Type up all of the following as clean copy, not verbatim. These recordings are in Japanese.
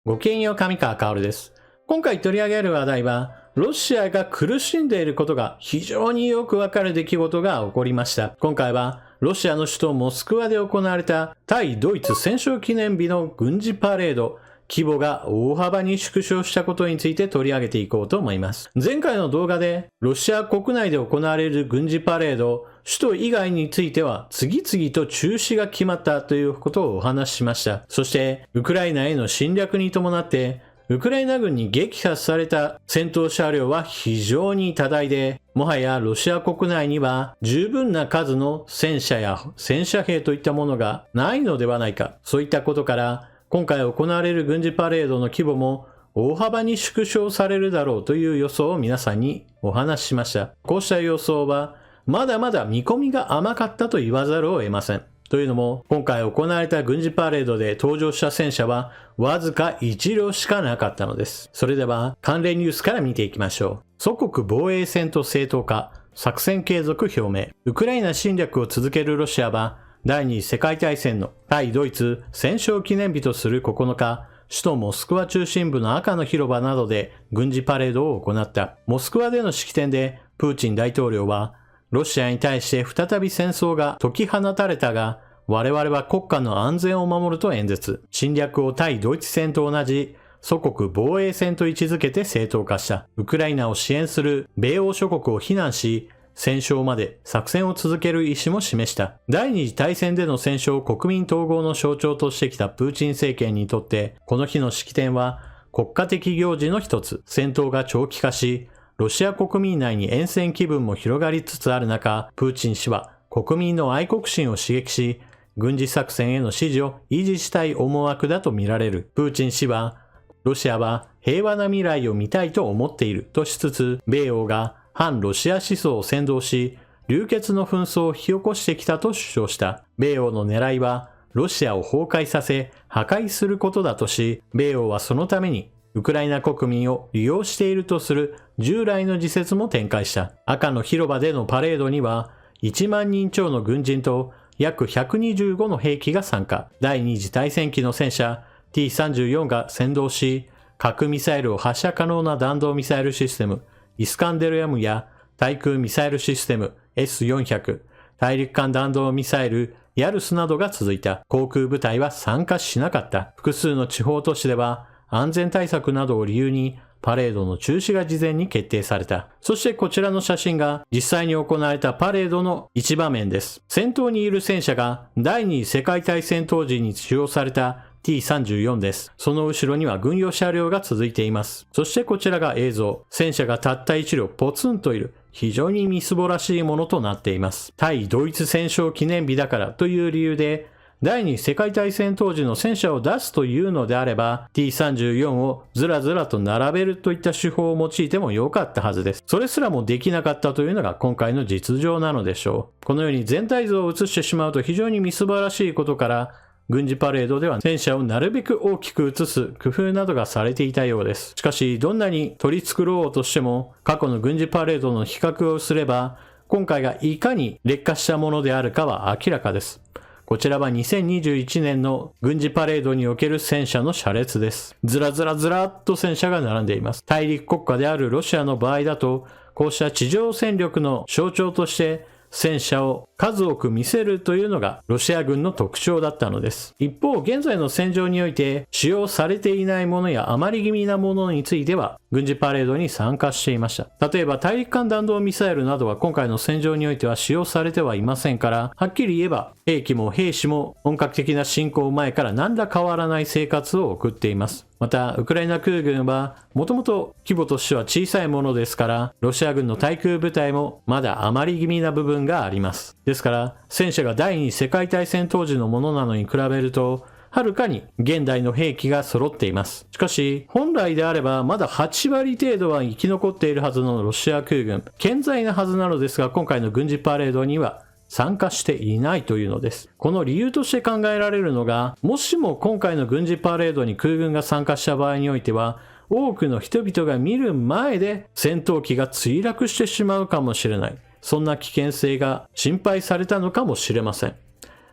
ごきげんよう、上川薫です。今回取り上げる話題は、ロシアが苦しんでいることが非常によくわかる出来事が起こりました。今回は、ロシアの首都モスクワで行われた対ドイツ戦勝記念日の軍事パレード、規模が大幅に縮小したことについて取り上げていこうと思います。前回の動画で、ロシア国内で行われる軍事パレード、首都以外については次々と中止が決まったということをお話ししました。そして、ウクライナへの侵略に伴って、ウクライナ軍に撃破された戦闘車両は非常に多大で、もはやロシア国内には十分な数の戦車や戦車兵といったものがないのではないか。そういったことから、今回行われる軍事パレードの規模も大幅に縮小されるだろうという予想を皆さんにお話ししました。こうした予想はまだまだ見込みが甘かったと言わざるを得ません。というのも、今回行われた軍事パレードで登場した戦車はわずか1両しかなかったのです。それでは関連ニュースから見ていきましょう。祖国防衛戦と正当化、作戦継続表明。ウクライナ侵略を続けるロシアは第二次世界大戦の対ドイツ戦勝記念日とする9日、首都モスクワ中心部の赤の広場などで軍事パレードを行った。モスクワでの式典でプーチン大統領は、ロシアに対して再び戦争が解き放たれたが、我々は国家の安全を守ると演説。侵略を対ドイツ戦と同じ祖国防衛戦と位置づけて正当化した。ウクライナを支援する米欧諸国を非難し、戦勝まで作戦を続ける意思も示した。第二次大戦での戦勝を国民統合の象徴としてきたプーチン政権にとって、この日の式典は国家的行事の一つ。戦闘が長期化し、ロシア国民内に厭戦気分も広がりつつある中、プーチン氏は国民の愛国心を刺激し、軍事作戦への支持を維持したい思惑だと見られる。プーチン氏は、ロシアは平和な未来を見たいと思っているとしつつ、米欧が反ロシア思想を扇動し、流血の紛争を引き起こしてきたと主張した。米欧の狙いは、ロシアを崩壊させ、破壊することだとし、米欧はそのために、ウクライナ国民を利用しているとする従来の自説も展開した。赤の広場でのパレードには、1万人超の軍人と約125の兵器が参加。第二次大戦期の戦車 T-34 が先導し、核ミサイルを発射可能な弾道ミサイルシステム、イスカンデルヤムや対空ミサイルシステム S400、大陸間弾道ミサイルヤルスなどが続いた。航空部隊は参加しなかった。複数の地方都市では安全対策などを理由にパレードの中止が事前に決定された。そしてこちらの写真が実際に行われたパレードの一場面です。先頭にいる戦車が第二次世界大戦当時に使用された T-34 です。その後ろには軍用車両が続いています。そしてこちらが映像。戦車がたった1両ポツンといる非常にみすぼらしいものとなっています。対ドイツ戦勝記念日だからという理由で第二次世界大戦当時の戦車を出すというのであれば T-34 をずらずらと並べるといった手法を用いてもよかったはずです。それすらもできなかったというのが今回の実情なのでしょう。このように全体像を映してしまうと非常にみすぼらしいことから軍事パレードでは戦車をなるべく大きく映す工夫などがされていたようです。しかしどんなに取り繕おうとしても過去の軍事パレードの比較をすれば今回がいかに劣化したものであるかは明らかです。こちらは2021年の軍事パレードにおける戦車の車列です。ずらずらずらっと戦車が並んでいます。大陸国家であるロシアの場合だと、こうした地上戦力の象徴として戦車を数多く見せるというのがロシア軍の特徴だったのです。一方、現在の戦場において使用されていないものや余り気味なものについては軍事パレードに参加していました。例えば大陸間弾道ミサイルなどは今回の戦場においては使用されてはいませんから、はっきり言えば兵器も兵士も本格的な侵攻前から何ら変わらない生活を送っています。また、ウクライナ空軍はもともと規模としては小さいものですから、ロシア軍の対空部隊もまだ余り気味な部分があります。ですから、戦車が第二次世界大戦当時のものなのに比べると、はるかに現代の兵器が揃っています。しかし、本来であればまだ8割程度は生き残っているはずのロシア空軍、健在なはずなのですが、今回の軍事パレードには参加していないというのです。この理由として考えられるのが、もしも今回の軍事パレードに空軍が参加した場合においては、多くの人々が見る前で戦闘機が墜落してしまうかもしれない。そんな危険性が心配されたのかもしれません。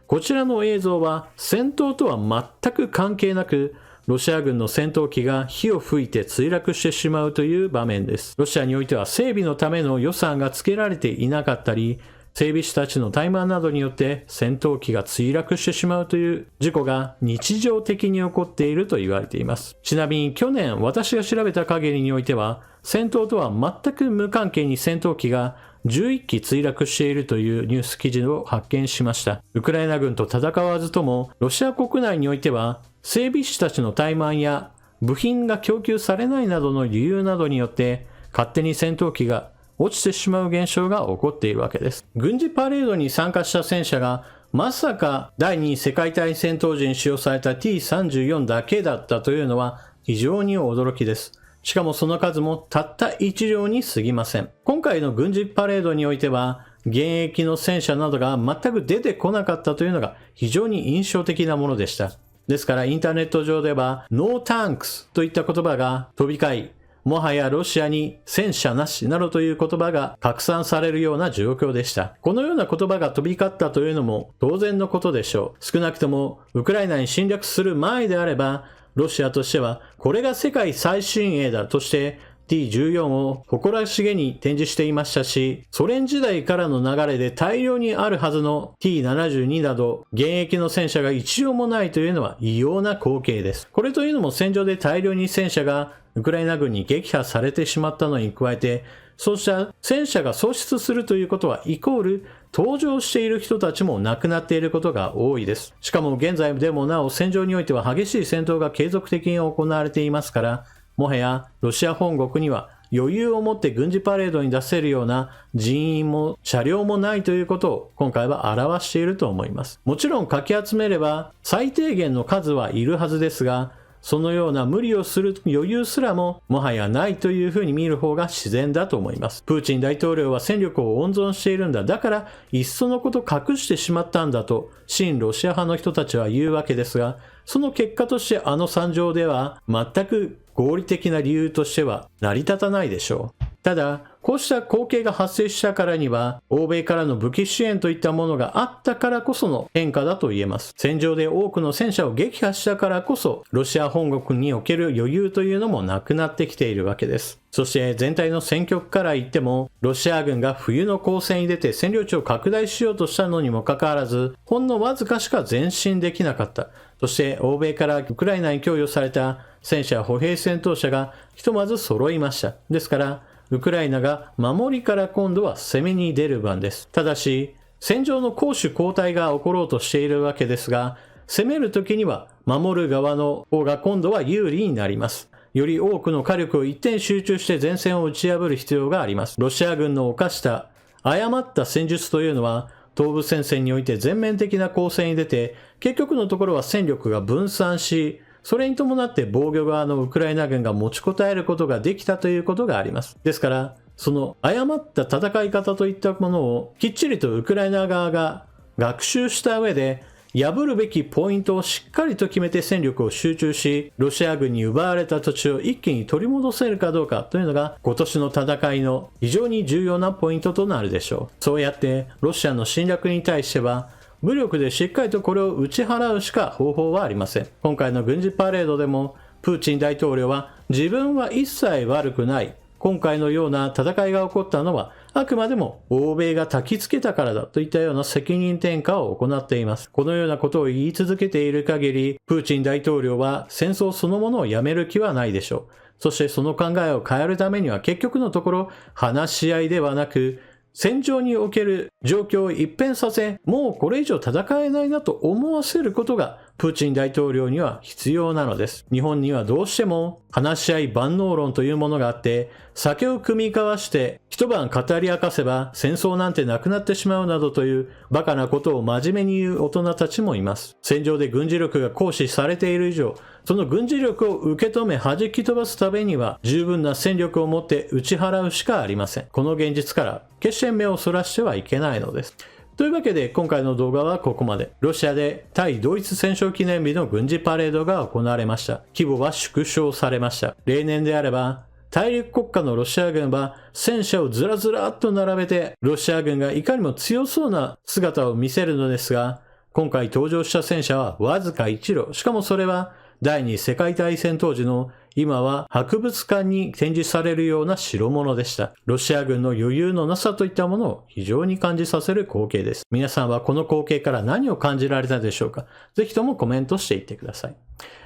こちらの映像は戦闘とは全く関係なく、ロシア軍の戦闘機が火を吹いて墜落してしまうという場面です。ロシアにおいては整備のための予算がつけられていなかったり、整備士たちの怠慢などによって戦闘機が墜落してしまうという事故が日常的に起こっていると言われています。ちなみに去年私が調べた限りにおいては、戦闘とは全く無関係に戦闘機が11機墜落しているというニュース記事を発見しました。ウクライナ軍と戦わずとも、ロシア国内においては整備士たちの怠慢や部品が供給されないなどの理由などによって勝手に戦闘機が落ちてしまう現象が起こっているわけです。軍事パレードに参加した戦車がまさか第二次世界大戦当時に使用された T34 だけだったというのは非常に驚きです。しかもその数もたった1両に過ぎません。今回の軍事パレードにおいては現役の戦車などが全く出てこなかったというのが非常に印象的なものでした。ですからインターネット上では No Tanks といった言葉が飛び交い、もはやロシアに戦車なしなどという言葉が拡散されるような状況でした。このような言葉が飛び交ったというのも当然のことでしょう。少なくともウクライナに侵略する前であれば、ロシアとしてはこれが世界最新鋭だとして T14 を誇らしげに展示していましたし、ソ連時代からの流れで大量にあるはずの T72 など現役の戦車が一両もないというのは異様な光景です。これというのも戦場で大量に戦車がウクライナ軍に撃破されてしまったのに加えて、そうした戦車が喪失するということはイコール登場している人たちも亡くなっていることが多いです。しかも現在でもなお戦場においては激しい戦闘が継続的に行われていますから、もはやロシア本国には余裕を持って軍事パレードに出せるような人員も車両もないということを今回は表していると思います。もちろんかき集めれば最低限の数はいるはずですが、そのような無理をする余裕すらももはやないというふうに見る方が自然だと思います。プーチン大統領は戦力を温存しているんだ。だからいっそのこと隠してしまったんだと親ロシア派の人たちは言うわけですが、その結果としてあの惨状では全く合理的な理由としては成り立たないでしょう。ただ、こうした光景が発生したからには、欧米からの武器支援といったものがあったからこその変化だと言えます。戦場で多くの戦車を撃破したからこそ、ロシア本国における余裕というのもなくなってきているわけです。そして全体の戦局から言っても、ロシア軍が冬の攻勢に出て占領地を拡大しようとしたのにもかかわらず、ほんのわずかしか前進できなかった。そして欧米からウクライナに供与された戦車歩兵戦闘車がひとまず揃いました。ですから、ウクライナが守りから今度は攻めに出る番です。ただし、戦場の攻守交代が起ころうとしているわけですが、攻めるときには守る側の方が今度は有利になります。より多くの火力を一点集中して前線を打ち破る必要があります。ロシア軍の犯した誤った戦術というのは、東部戦線において全面的な攻勢に出て、結局のところは戦力が分散し、それに伴って防御側のウクライナ軍が持ちこたえることができたということがあります。ですから、その誤った戦い方といったものをきっちりとウクライナ側が学習した上で、破るべきポイントをしっかりと決めて戦力を集中し、ロシア軍に奪われた土地を一気に取り戻せるかどうかというのが今年の戦いの非常に重要なポイントとなるでしょう。そうやってロシアの侵略に対しては、武力でしっかりとこれを打ち払うしか方法はありません。今回の軍事パレードでも、プーチン大統領は自分は一切悪くない。今回のような戦いが起こったのは、あくまでも欧米が焚きつけたからだといったような責任転嫁を行っています。このようなことを言い続けている限り、プーチン大統領は戦争そのものをやめる気はないでしょう。そしてその考えを変えるためには結局のところ、話し合いではなく、戦場における状況を一変させ、もうこれ以上戦えないなと思わせることがプーチン大統領には必要なのです。日本にはどうしても話し合い万能論というものがあって、酒を酌み交わして一晩語り明かせば戦争なんてなくなってしまうなどというバカなことを真面目に言う大人たちもいます。戦場で軍事力が行使されている以上、その軍事力を受け止め弾き飛ばすためには十分な戦力を持って打ち払うしかありません。この現実から決して目をそらしてはいけないのです。というわけで今回の動画はここまで。ロシアで対ドイツ戦勝記念日の軍事パレードが行われました。規模は縮小されました。例年であれば大陸国家のロシア軍は戦車をずらずらっと並べてロシア軍がいかにも強そうな姿を見せるのですが、今回登場した戦車はわずか1両。しかもそれは第二次世界大戦当時の今は博物館に展示されるような代物でした。ロシア軍の余裕のなさといったものを非常に感じさせる光景です。皆さんはこの光景から何を感じられたでしょうか？ぜひともコメントしていってください。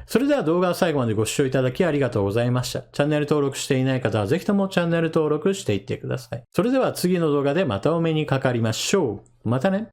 それでは動画を最後までご視聴いただきありがとうございました。チャンネル登録していない方はぜひともチャンネル登録していってください。それでは次の動画でまたお目にかかりましょう。またね。